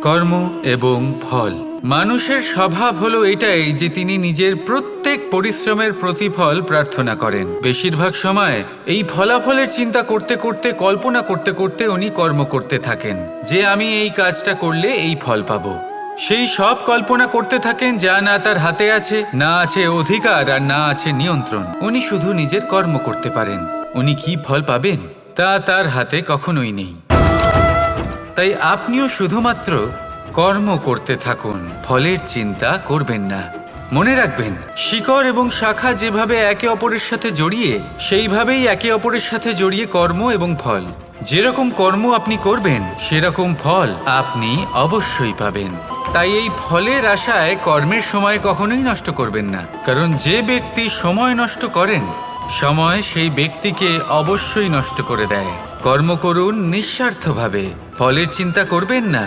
কর্ম এবং ফল। মানুষের স্বভাব হলো এটাই যে তিনি নিজের প্রত্যেক পরিশ্রমের প্রতিফল প্রার্থনা করেন। বেশিরভাগ সময় এই ফলাফলের চিন্তা করতে করতে, কল্পনা করতে করতে উনি কর্ম করতে থাকেন যে আমি এই কাজটা করলে এই ফল পাবো। সেই সব কল্পনা করতে থাকেন যা না তার হাতে আছে, না আছে অধিকার আর না আছে নিয়ন্ত্রণ। উনি শুধু নিজের কর্ম করতে পারেন। উনি কি ফল পাবেন তা তার হাতে কখনোই নেই। তাই আপনিও শুধুমাত্র কর্ম করতে থাকুন, ফলের চিন্তা করবেন না। মনে রাখবেন, শিকড় এবং শাখা যেভাবে একে অপরের সাথে জড়িয়ে, সেইভাবেই একে অপরের সাথে জড়িয়ে কর্ম এবং ফল। যেরকম কর্ম আপনি করবেন সেরকম ফল আপনি অবশ্যই পাবেন। তাই এই ফলের আশায় কর্মের সময় কখনোই নষ্ট করবেন না, কারণ যে ব্যক্তি সময় নষ্ট করেন, সময় সেই ব্যক্তিকে অবশ্যই নষ্ট করে দেয়। কর্ম করুন নিঃস্বার্থভাবে, ফলের চিন্তা করবেন না।